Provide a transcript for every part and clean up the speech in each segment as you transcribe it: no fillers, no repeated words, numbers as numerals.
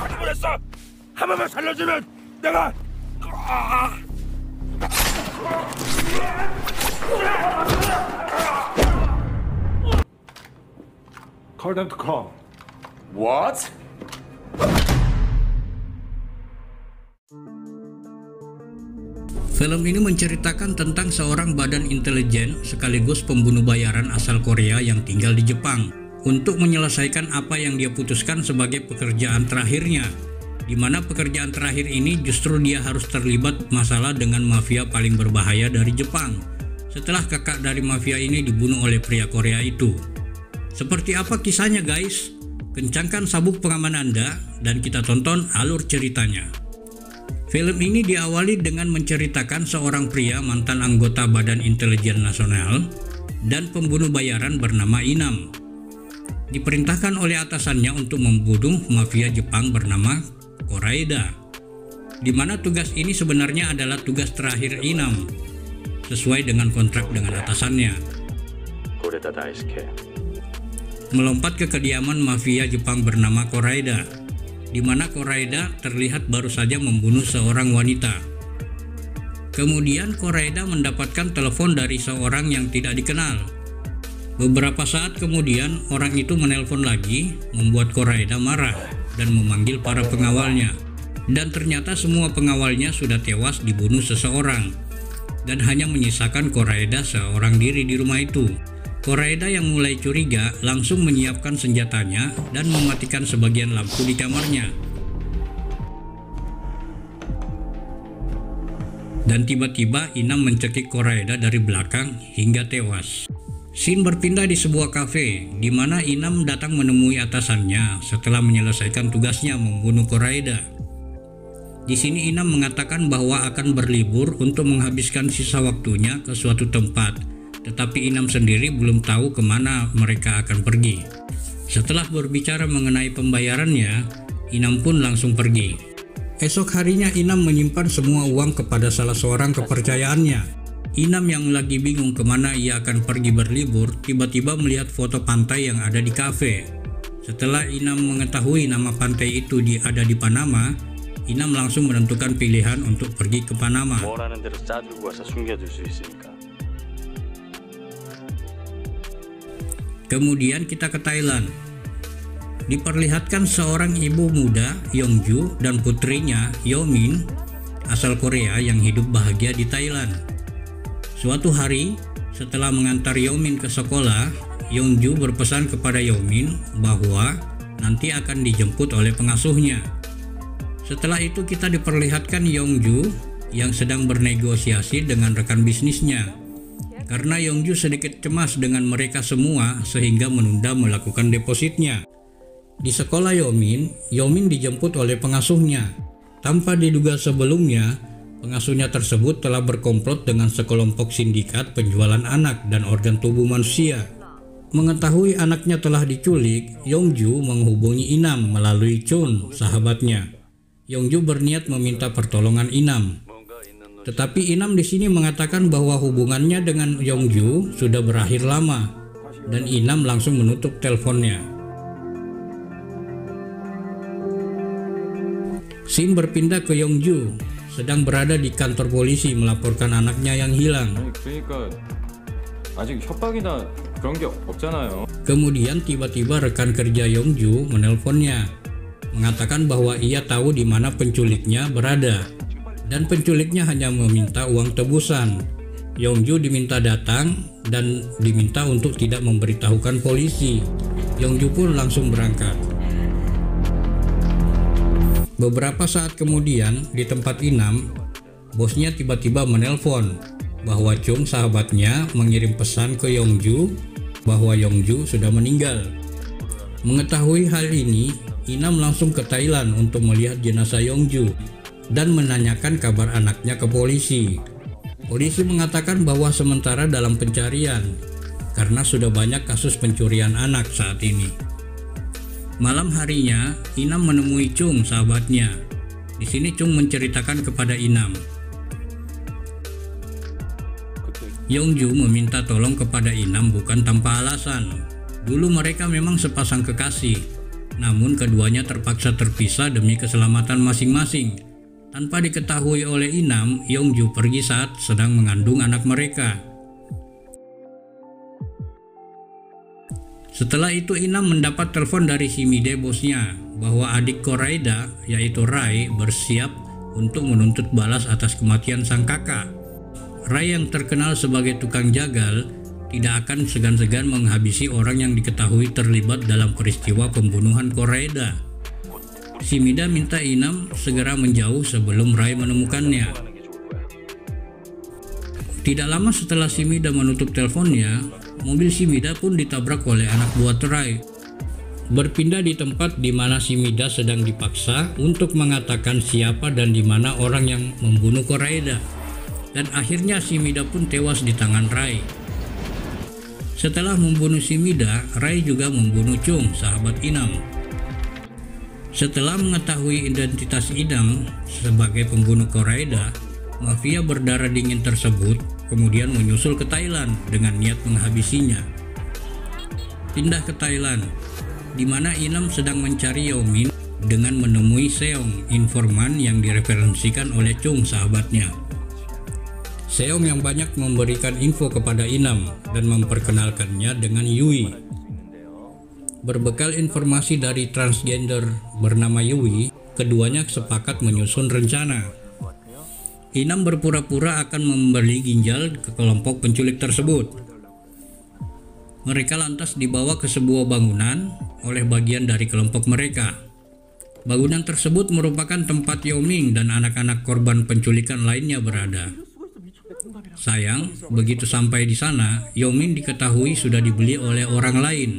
잘못했어. 한 번만 살려주면 내가. Call them to come. What? Film ini menceritakan tentang seorang badan intelijen sekaligus pembunuh bayaran asal Korea yang tinggal di Jepang untuk menyelesaikan apa yang dia putuskan sebagai pekerjaan terakhirnya, di mana pekerjaan terakhir ini justru dia harus terlibat masalah dengan mafia paling berbahaya dari Jepang setelah kakak dari mafia ini dibunuh oleh pria Korea itu. Seperti apa kisahnya guys? Kencangkan sabuk pengaman Anda dan kita tonton alur ceritanya. Film ini diawali dengan menceritakan seorang pria mantan anggota Badan Intelijen Nasional dan pembunuh bayaran bernama Inam. Diperintahkan oleh atasannya untuk membunuh mafia Jepang bernama Koreeda, di mana tugas ini sebenarnya adalah tugas terakhir Inam, sesuai dengan kontrak dengan atasannya. Melompat ke kediaman mafia Jepang bernama Koreeda, di mana Koreeda terlihat baru saja membunuh seorang wanita. Kemudian Koreeda mendapatkan telepon dari seorang yang tidak dikenal. Beberapa saat kemudian orang itu menelpon lagi, membuat Koreeda marah dan memanggil para pengawalnya. Dan ternyata semua pengawalnya sudah tewas dibunuh seseorang, dan hanya menyisakan Koreeda seorang diri di rumah itu. Koreeda yang mulai curiga langsung menyiapkan senjatanya dan mematikan sebagian lampu di kamarnya. Dan tiba-tiba Inam mencekik Koreeda dari belakang hingga tewas. Scene berpindah di sebuah kafe, di mana Inam datang menemui atasannya setelah menyelesaikan tugasnya membunuh Koreeda. Di sini Inam mengatakan bahwa akan berlibur untuk menghabiskan sisa waktunya ke suatu tempat. Tetapi Inam sendiri belum tahu kemana mereka akan pergi. Setelah berbicara mengenai pembayarannya, Inam pun langsung pergi. Esok harinya Inam menyimpan semua uang kepada salah seorang kepercayaannya. Inam yang lagi bingung kemana ia akan pergi berlibur, tiba-tiba melihat foto pantai yang ada di kafe. Setelah Inam mengetahui nama pantai itu ada di Panama, Inam langsung menentukan pilihan untuk pergi ke Panama. Kemudian kita ke Thailand. Diperlihatkan seorang ibu muda, Yongju, dan putrinya, Yomin, asal Korea yang hidup bahagia di Thailand. Suatu hari, setelah mengantar Yomin ke sekolah, Yongju berpesan kepada Yomin bahwa nanti akan dijemput oleh pengasuhnya. Setelah itu kita diperlihatkan Yongju yang sedang bernegosiasi dengan rekan bisnisnya. Karena Yongju sedikit cemas dengan mereka semua sehingga menunda melakukan depositnya. Di sekolah Yomin dijemput oleh pengasuhnya. Tanpa diduga sebelumnya, pengasuhnya tersebut telah berkomplot dengan sekelompok sindikat penjualan anak dan organ tubuh manusia. Mengetahui anaknya telah diculik, Yongju menghubungi Inam melalui Chun, sahabatnya. Yongju berniat meminta pertolongan Inam. Tetapi Inam di sini mengatakan bahwa hubungannya dengan Yongju sudah berakhir lama, dan Inam langsung menutup teleponnya. Scene berpindah ke Yongju, sedang berada di kantor polisi melaporkan anaknya yang hilang. Kemudian tiba-tiba rekan kerja Yongju menelponnya, mengatakan bahwa ia tahu di mana penculiknya berada. Dan penculiknya hanya meminta uang tebusan. Yongju diminta datang dan diminta untuk tidak memberitahukan polisi. Yongju pun langsung berangkat. Beberapa saat kemudian di tempat Inam, bosnya tiba-tiba menelpon bahwa Chung sahabatnya mengirim pesan ke Yongju bahwa Yongju sudah meninggal. Mengetahui hal ini, Inam langsung ke Thailand untuk melihat jenazah Yongju dan menanyakan kabar anaknya ke polisi. Polisi mengatakan bahwa sementara dalam pencarian karena sudah banyak kasus pencurian anak saat ini. Malam harinya, Inam menemui Chung, sahabatnya. Di sini Chung menceritakan kepada Inam. Yongju meminta tolong kepada Inam bukan tanpa alasan. Dulu mereka memang sepasang kekasih, namun keduanya terpaksa terpisah demi keselamatan masing-masing. Tanpa diketahui oleh Inam, Yongju pergi saat sedang mengandung anak mereka. Setelah itu Inam mendapat telepon dari Shimide, bosnya, bahwa adik Koraida yaitu Rai bersiap untuk menuntut balas atas kematian sang kakak. Rai yang terkenal sebagai tukang jagal tidak akan segan-segan menghabisi orang yang diketahui terlibat dalam peristiwa pembunuhan Koraida. Shimida minta Inam segera menjauh sebelum Rai menemukannya. Tidak lama setelah Shimida menutup teleponnya, mobil Shimida pun ditabrak oleh anak buah Rai. Berpindah di tempat di mana Shimida sedang dipaksa untuk mengatakan siapa dan di mana orang yang membunuh Koraida. Dan akhirnya Shimida pun tewas di tangan Rai. Setelah membunuh Shimida, Rai juga membunuh Chung, sahabat Inam. Setelah mengetahui identitas Inam sebagai pembunuh Koraida, mafia berdarah dingin tersebut kemudian menyusul ke Thailand dengan niat menghabisinya. Pindah ke Thailand, di mana Inam sedang mencari Yao Min dengan menemui Seong, informan yang direferensikan oleh Chung, sahabatnya. Seong yang banyak memberikan info kepada Inam dan memperkenalkannya dengan Yui. Berbekal informasi dari transgender bernama Yui, keduanya sepakat menyusun rencana. Inam berpura-pura akan membeli ginjal ke kelompok penculik tersebut. Mereka lantas dibawa ke sebuah bangunan oleh bagian dari kelompok mereka. Bangunan tersebut merupakan tempat Yao Ming dan anak-anak korban penculikan lainnya berada. Sayang, begitu sampai di sana, Yao Ming diketahui sudah dibeli oleh orang lain.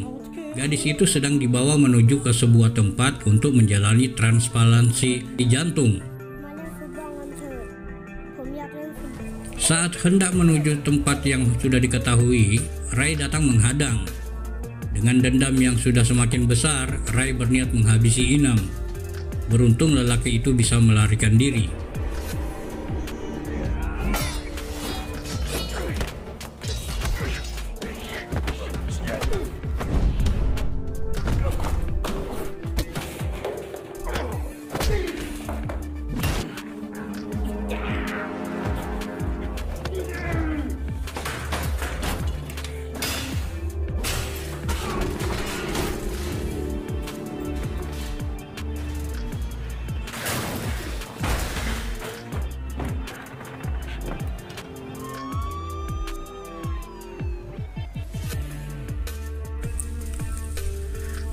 Gadis itu sedang dibawa menuju ke sebuah tempat untuk menjalani transplantasi di jantung. Saat hendak menuju tempat yang sudah diketahui, Rai datang menghadang. Dengan dendam yang sudah semakin besar, Rai berniat menghabisi Inam. Beruntung lelaki itu bisa melarikan diri.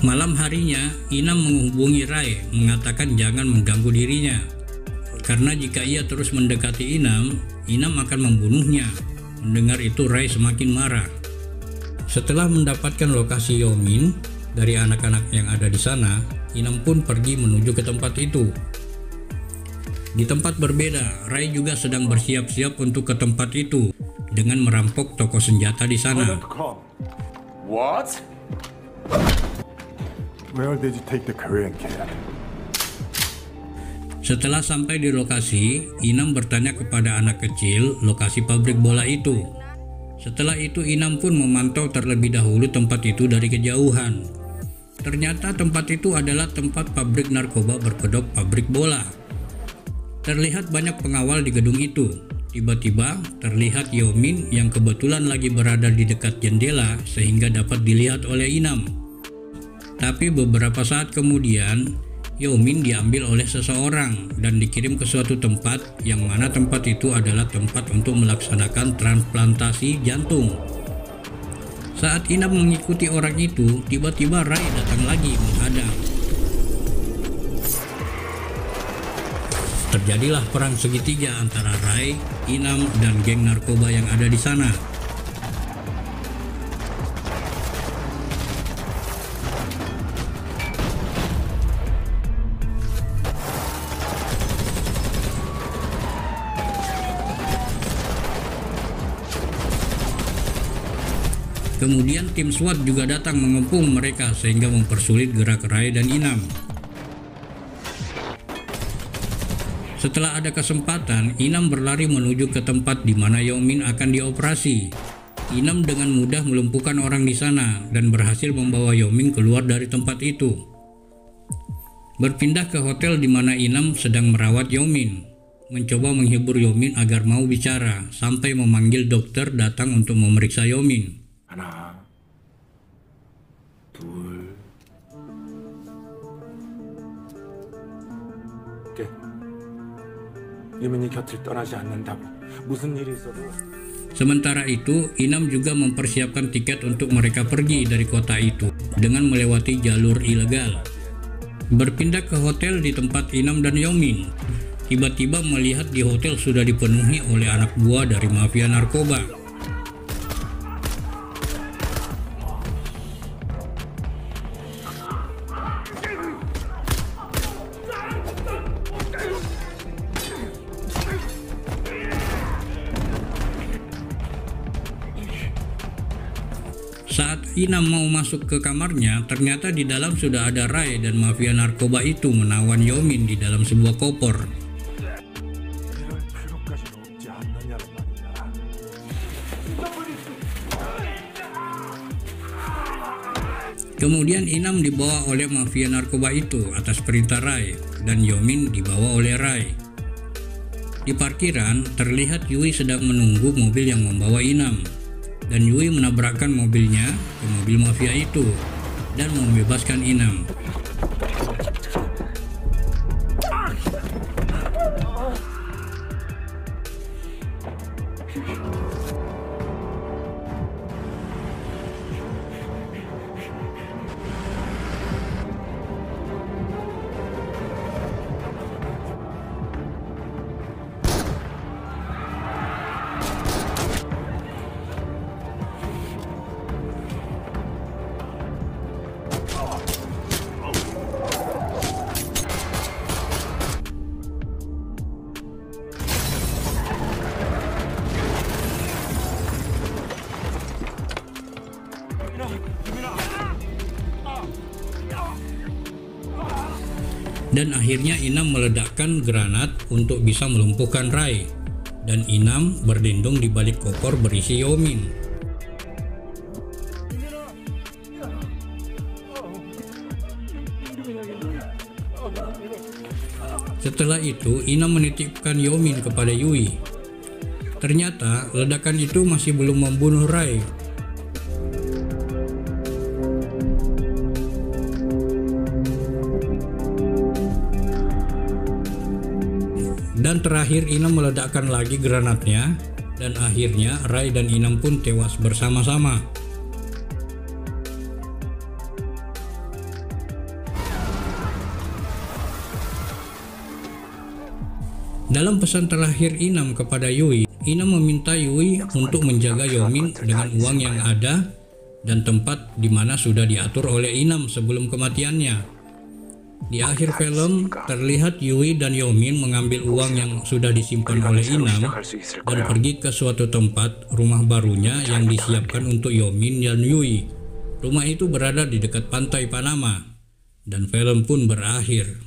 Malam harinya, Inam menghubungi Rai, mengatakan jangan mengganggu dirinya. Karena jika ia terus mendekati Inam akan membunuhnya. Mendengar itu, Rai semakin marah. Setelah mendapatkan lokasi Yao Min dari anak-anak yang ada di sana, Inam pun pergi menuju ke tempat itu. Di tempat berbeda, Rai juga sedang bersiap-siap untuk ke tempat itu dengan merampok toko senjata di Tell sana. them to come. What? Where did you take the Korean kid? Setelah sampai di lokasi, Inam bertanya kepada anak kecil lokasi pabrik bola itu. Setelah itu Inam pun memantau terlebih dahulu tempat itu dari kejauhan. Ternyata tempat itu adalah tempat pabrik narkoba berkedok pabrik bola. Terlihat banyak pengawal di gedung itu. Tiba-tiba terlihat Yao Min yang kebetulan lagi berada di dekat jendela sehingga dapat dilihat oleh Inam. Tapi beberapa saat kemudian, Yao Min diambil oleh seseorang dan dikirim ke suatu tempat yang mana tempat itu adalah tempat untuk melaksanakan transplantasi jantung. Saat Inam mengikuti orang itu, tiba-tiba Rai datang lagi menghadang. Terjadilah perang segitiga antara Rai, Inam, dan geng narkoba yang ada di sana. Kemudian tim SWAT juga datang mengepung mereka sehingga mempersulit gerak Rai dan Inam. Setelah ada kesempatan, Inam berlari menuju ke tempat di mana Yaomin akan dioperasi. Inam dengan mudah melumpuhkan orang di sana dan berhasil membawa Yaomin keluar dari tempat itu. Berpindah ke hotel di mana Inam sedang merawat Yaomin, mencoba menghibur Yaomin agar mau bicara sampai memanggil dokter datang untuk memeriksa Yaomin. 하나, 둘, 셋. 유민이 곁을 떠나지 않는다고 무슨 일이 있어도. Sementara itu, Inam juga mempersiapkan tiket untuk mereka pergi dari kota itu dengan melewati jalur ilegal. Berpindah ke hotel di tempat Inam dan Yaomin, tiba-tiba melihat di hotel sudah dipenuhi oleh anak buah dari mafia narkoba. Saat Inam mau masuk ke kamarnya, ternyata di dalam sudah ada Rai dan mafia narkoba itu menawan Yaomin di dalam sebuah koper. Kemudian Inam dibawa oleh mafia narkoba itu atas perintah Rai dan Yaomin dibawa oleh Rai. Di parkiran, terlihat Yui sedang menunggu mobil yang membawa Inam. Dan Yui menabrakkan mobilnya ke mobil mafia itu dan membebaskan Inam. Dan akhirnya Inam meledakkan granat untuk bisa melumpuhkan Rai, dan Inam berlindung di balik koper berisi Yaomin. Setelah itu, Inam menitipkan Yaomin kepada Yui. Ternyata ledakan itu masih belum membunuh Rai. Dan terakhir Inam meledakkan lagi granatnya, dan akhirnya Rai dan Inam pun tewas bersama-sama. Dalam pesan terakhir Inam kepada Yui, Inam meminta Yui untuk menjaga Yaomin dengan uang yang ada dan tempat di mana sudah diatur oleh Inam sebelum kematiannya. Di akhir film, terlihat Yui dan Yaomin mengambil uang yang sudah disimpan oleh Inam dan pergi ke suatu tempat rumah barunya yang disiapkan untuk Yaomin dan Yui. Rumah itu berada di dekat pantai Panama, dan film pun berakhir.